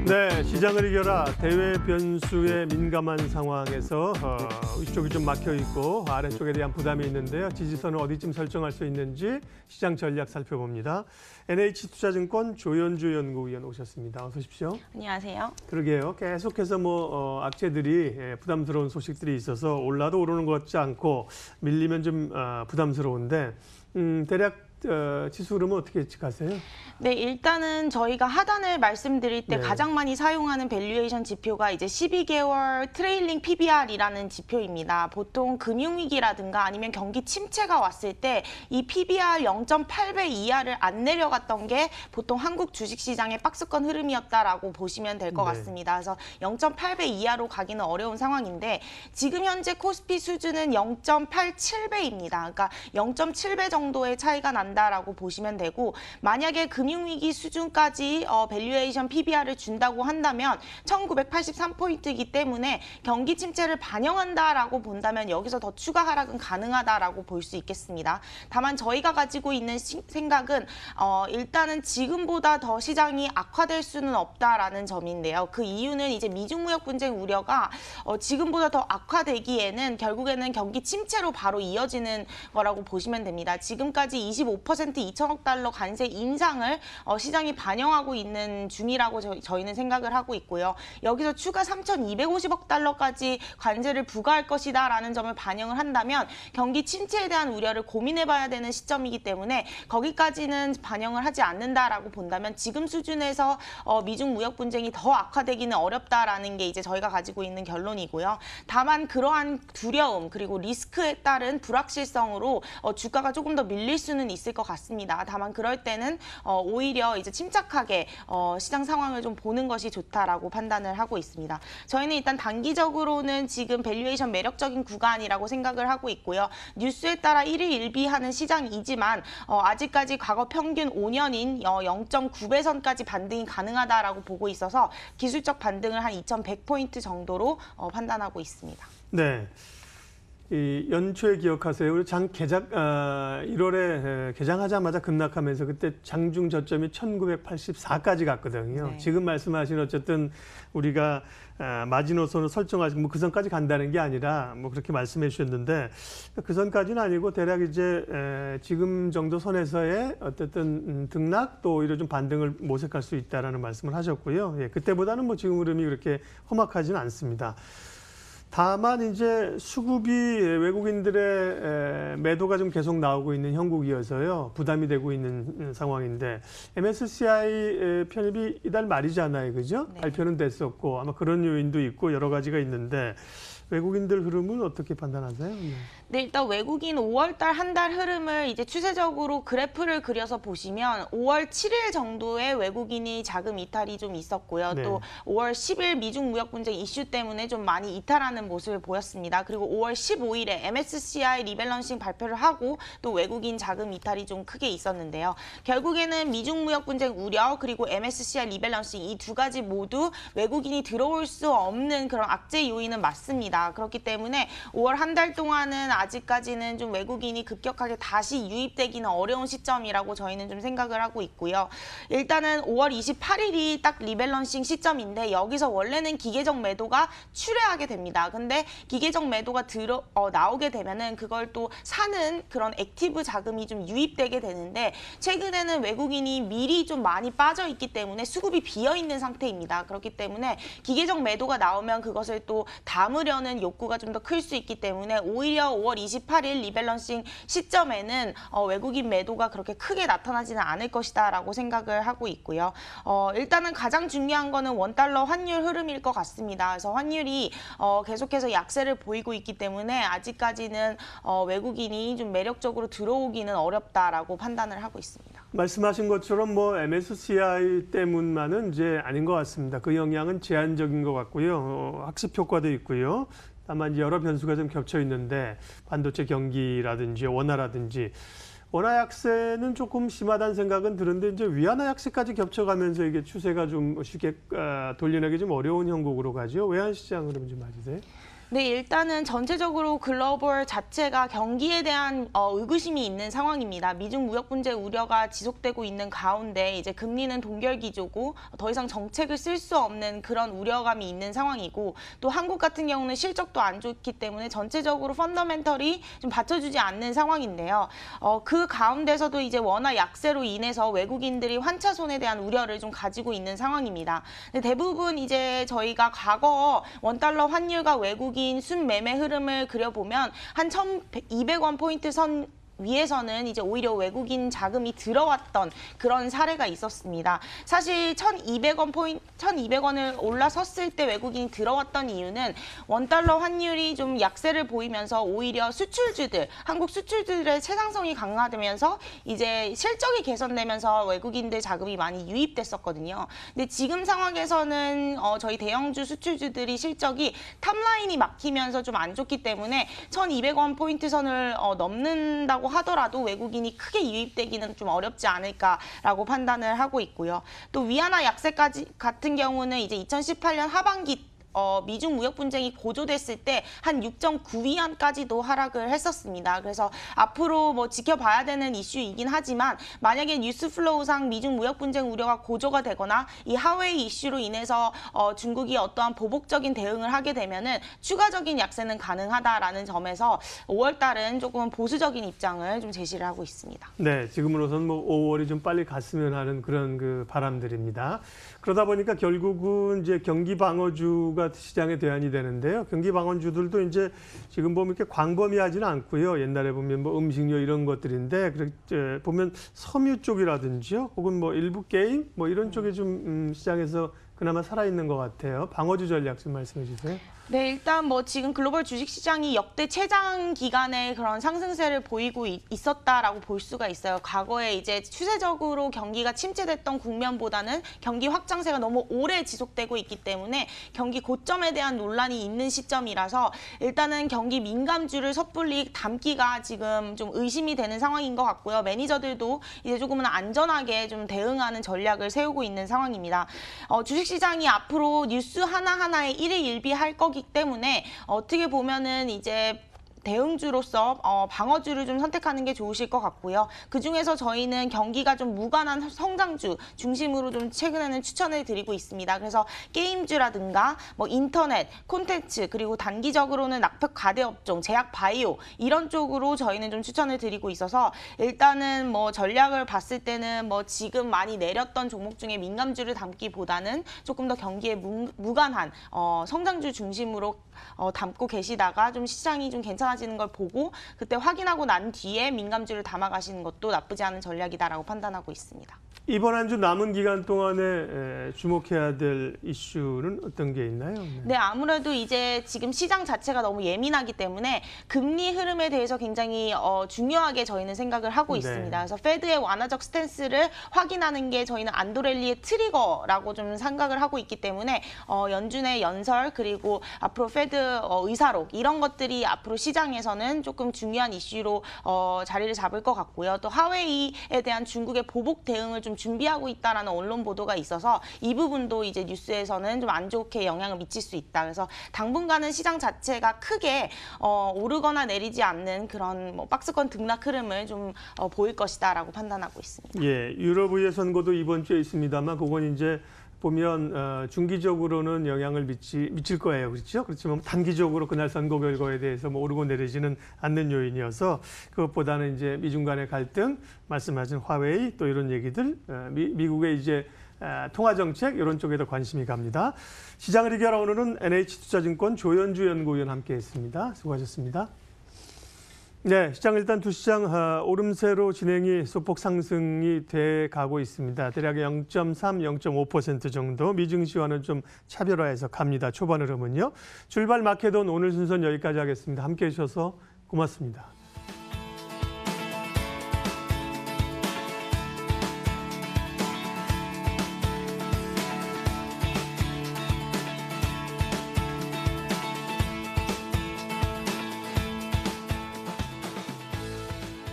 네, 시장을 이겨라. 대외 변수에 민감한 상황에서 위쪽이 좀 막혀 있고 아래쪽에 대한 부담이 있는데요. 지지선을 어디쯤 설정할 수 있는지 시장 전략 살펴봅니다. NH투자증권 조연주 연구위원 오셨습니다. 어서 오십시오. 안녕하세요. 그러게요. 계속해서 악재들이 부담스러운 소식들이 있어서 올라도 오르는 것 같지 않고 밀리면 좀 부담스러운데 대략 지수 흐름은 어떻게 예측하세요? 네, 일단은 저희가 하단을 말씀드릴 때 네. 가장 많이 사용하는 밸류에이션 지표가 이제 12개월 트레일링 PBR이라는 지표입니다. 보통 금융위기라든가 아니면 경기 침체가 왔을 때 이 PBR 0.8배 이하를 안 내려갔던 게 보통 한국 주식시장의 박스권 흐름이었다라고 보시면 될 것 네. 같습니다. 그래서 0.8배 이하로 가기는 어려운 상황인데 지금 현재 코스피 수준은 0.87배입니다. 그러니까 0.7배 정도의 차이가 난다라고 보시면 되고 만약에 금융위기 수준까지 밸류에이션 PBR을 준다고 한다면 1983포인트이기 때문에 경기 침체를 반영한다라고 본다면 여기서 더 추가 하락은 가능하다라고 볼 수 있겠습니다. 다만 저희가 가지고 있는 생각은 일단은 지금보다 더 시장이 악화될 수는 없다라는 점인데요. 그 이유는 이제 미중 무역 분쟁 우려가 지금보다 더 악화되기에는 결국에는 경기 침체로 바로 이어지는 거라고 보시면 됩니다. 지금까지 25% 2천억 달러 관세 인상을 시장이 반영하고 있는 중이라고 저희는 생각을 하고 있고요. 여기서 추가 3,250억 달러까지 관세를 부과할 것이다라는 점을 반영을 한다면 경기 침체에 대한 우려를 고민해봐야 되는 시점이기 때문에 거기까지는 반영을 하지 않는다라고 본다면 지금 수준에서 미중 무역 분쟁이 더 악화되기는 어렵다라는 게 이제 저희가 가지고 있는 결론이고요. 다만 그러한 두려움 그리고 리스크에 따른 불확실성으로 주가가 조금 더 밀릴 수는 있을 것 같습니다. 다만 그럴 때는 오히려 이제 침착하게 시장 상황을 좀 보는 것이 좋다라고 판단을 하고 있습니다. 저희는 일단 단기적으로는 지금 밸류에이션 매력적인 구간이라고 생각을 하고 있고요. 뉴스에 따라 1위 1비하는 시장이지만 아직까지 과거 평균 5년인 0.9배 선까지 반등이 가능하다라고 보고 있어서 기술적 반등을 한 2,100포인트 정도로 판단하고 있습니다. 네. 이 연초에 기억하세요. 1월에 개장하자마자 급락하면서 그때 장중 저점이 1984까지 갔거든요. 네. 지금 말씀하신 어쨌든 우리가 마지노선을 설정하시고 그 선까지 간다는 게 아니라 그렇게 말씀해 주셨는데 그 선까지는 아니고 대략 이제 지금 정도 선에서의 어쨌든 등락 또 오히려 좀 반등을 모색할 수 있다라는 말씀을 하셨고요. 예, 그때보다는 지금 흐름이 그렇게 험악하지는 않습니다. 다만 이제 수급이 외국인들의 매도가 좀 계속 나오고 있는 형국이어서요. 부담이 되고 있는 상황인데 MSCI 편입이 이달 말이잖아요. 그죠? 네. 발표는 됐었고 아마 그런 요인도 있고 여러 가지가 있는데 외국인들 흐름은 어떻게 판단하세요? 네, 일단 외국인 5월달 한 달 흐름을 이제 추세적으로 그래프를 그려서 보시면 5월 7일 정도에 외국인이 자금 이탈이 좀 있었고요. 네. 또 5월 10일 미중 무역 분쟁 이슈 때문에 좀 많이 이탈하는 모습을 보였습니다. 그리고 5월 15일에 MSCI 리밸런싱 발표를 하고 또 외국인 자금 이탈이 좀 크게 있었는데요. 결국에는 미중 무역 분쟁 우려 그리고 MSCI 리밸런싱 이 두 가지 모두 외국인이 들어올 수 없는 그런 악재 요인은 맞습니다. 그렇기 때문에 5월 한 달 동안은 아직까지는 좀 외국인이 급격하게 다시 유입되기는 어려운 시점이라고 저희는 좀 생각을 하고 있고요. 일단은 5월 28일이 딱 리밸런싱 시점인데 여기서 원래는 기계적 매도가 출회하게 됩니다. 근데 기계적 매도가 나오게 되면은 그걸 또 사는 그런 액티브 자금이 좀 유입되게 되는데 최근에는 외국인이 미리 좀 많이 빠져 있기 때문에 수급이 비어 있는 상태입니다. 그렇기 때문에 기계적 매도가 나오면 그것을 또 담으려는 욕구가 좀 더 클 수 있기 때문에 오히려 5월 28일 리밸런싱 시점에는 외국인 매도가 그렇게 크게 나타나지는 않을 것이다라고 생각을 하고 있고요. 일단은 가장 중요한 거는 원달러 환율 흐름일 것 같습니다. 그래서 환율이 계속해서 약세를 보이고 있기 때문에 아직까지는 외국인이 좀 매력적으로 들어오기는 어렵다라고 판단을 하고 있습니다. 말씀하신 것처럼 MSCI 때문만은 이제 아닌 것 같습니다. 그 영향은 제한적인 것 같고요. 학습 효과도 있고요. 다만 여러 변수가 좀 겹쳐 있는데 반도체 경기라든지 원화라든지 원화 약세는 조금 심하다는 생각은 드는데 이제 위안화 약세까지 겹쳐가면서 이게 추세가 좀 쉽게 돌려내기 좀 어려운 형국으로 가죠. 외환시장 흐름 좀 봐주세요. 네, 일단은 전체적으로 글로벌 자체가 경기에 대한 의구심이 있는 상황입니다. 미중 무역 분쟁 우려가 지속되고 있는 가운데 이제 금리는 동결 기조고 더 이상 정책을 쓸 수 없는 그런 우려감이 있는 상황이고 또 한국 같은 경우는 실적도 안 좋기 때문에 전체적으로 펀더멘털이 좀 받쳐주지 않는 상황인데요. 그 가운데서도 이제 원화 약세로 인해서 외국인들이 환차손에 대한 우려를 좀 가지고 있는 상황입니다. 근데 대부분 이제 저희가 과거 원달러 환율과 외국인 순매매 흐름을 그려보면 한 1,200원 포인트 선 위에서는 이제 오히려 외국인 자금이 들어왔던 그런 사례가 있었습니다. 사실 1,200원을 올라섰을 때 외국인이 들어왔던 이유는 원달러 환율이 좀 약세를 보이면서 오히려 수출주들, 한국 수출주들의 세상성이 강화되면서 이제 실적이 개선되면서 외국인들 자금이 많이 유입됐었거든요. 근데 지금 상황에서는 저희 대형주 수출주들이 실적이 탑라인이 막히면서 좀 안 좋기 때문에 1,200원 포인트 선을 넘는다고 하더라도 외국인이 크게 유입되기는 좀 어렵지 않을까라고 판단을 하고 있고요. 또 위안화 약세까지 같은 경우는 이제 2018년 하반기 미중 무역 분쟁이 고조됐을 때 한 6.9위안까지도 하락을 했었습니다. 그래서 앞으로 뭐 지켜봐야 되는 이슈이긴 하지만 만약에 뉴스 플로우상 미중 무역 분쟁 우려가 고조가 되거나 이 하웨이 이슈로 인해서 중국이 어떠한 보복적인 대응을 하게 되면은 추가적인 약세는 가능하다라는 점에서 5월 달은 조금 보수적인 입장을 좀 제시를 하고 있습니다. 네, 지금으로선 뭐 5월이 좀 빨리 갔으면 하는 그런 그 바람들입니다. 그러다 보니까 결국은 이제 경기 방어주가 시장의 대안이 되는데요. 경기 방어주들도 이제 지금 보면 이렇게 광범위하지는 않고요. 옛날에 보면 뭐 음식료 이런 것들인데 보면 섬유 쪽이라든지요, 혹은 뭐 일부 게임 뭐 이런 쪽에 좀 시장에서 그나마 살아있는 것 같아요. 방어주 전략 좀 말씀해 주세요. 네, 일단 뭐 지금 글로벌 주식시장이 역대 최장 기간의 그런 상승세를 보이고 있었다라고 볼 수가 있어요. 과거에 이제 추세적으로 경기가 침체됐던 국면보다는 경기 확장세가 너무 오래 지속되고 있기 때문에 경기 고점에 대한 논란이 있는 시점이라서 일단은 경기 민감주를 섣불리 담기가 지금 좀 의심이 되는 상황인 것 같고요. 매니저들도 이제 조금은 안전하게 좀 대응하는 전략을 세우고 있는 상황입니다. 주식시장이 앞으로 뉴스 하나하나에 일희일비할 거기 때문에 어떻게 보면은 이제 대응주로서 방어주를 좀 선택하는 게 좋으실 것 같고요. 그중에서 저희는 경기가 좀 무관한 성장주 중심으로 좀 최근에는 추천을 드리고 있습니다. 그래서 게임주라든가 뭐 인터넷, 콘텐츠 그리고 단기적으로는 낙폭 가대업종, 제약 바이오 이런 쪽으로 저희는 좀 추천을 드리고 있어서 일단은 뭐 전략을 봤을 때는 뭐 지금 많이 내렸던 종목 중에 민감주를 담기보다는 조금 더 경기에 무관한 성장주 중심으로 담고 계시다가 좀 시장이 좀 괜찮아지는 걸 보고 그때 확인하고 난 뒤에 민감주를 담아가시는 것도 나쁘지 않은 전략이다라고 판단하고 있습니다. 이번 한 주 남은 기간 동안에 주목해야 될 이슈는 어떤 게 있나요? 네, 아무래도 이제 지금 시장 자체가 너무 예민하기 때문에 금리 흐름에 대해서 굉장히 중요하게 저희는 생각을 하고 있습니다. 그래서 페드의 완화적 스탠스를 확인하는 게 저희는 안도랠리의 트리거라고 좀 생각을 하고 있기 때문에 연준의 연설 그리고 앞으로 페드 의사록 이런 것들이 앞으로 시장에서는 조금 중요한 이슈로 자리를 잡을 것 같고요. 또 하웨이에 대한 중국의 보복 대응을 좀 준비하고 있다라는 언론 보도가 있어서 이 부분도 이제 뉴스에서는 좀 안 좋게 영향을 미칠 수 있다. 그래서 당분간은 시장 자체가 크게 오르거나 내리지 않는 그런 뭐 박스권 등락 흐름을 좀 보일 것이다라고 판단하고 있습니다. 예, 유럽의 선거도 이번 주에 있습니다만 그건 이제 보면 중기적으로는 영향을 미칠 거예요. 그렇죠? 그렇지만 단기적으로 그날 선거 결과에 대해서 뭐 오르고 내리지는 않는 요인이어서 그것보다는 이제 미중 간의 갈등, 말씀하신 화웨이 또 이런 얘기들, 미국의 이제 통화 정책 이런 쪽에 더 관심이 갑니다. 시장을 이겨라 오늘은 NH투자증권 조현주 연구위원 함께했습니다. 수고하셨습니다. 네, 시장 일단 두 시장 오름세로 진행이 소폭 상승이 돼 가고 있습니다. 대략 0.3, 0.5% 정도 미증시와는 좀 차별화해서 갑니다. 초반 흐름은요. 출발 마켓온 오늘 순서는 여기까지 하겠습니다. 함께해 주셔서 고맙습니다.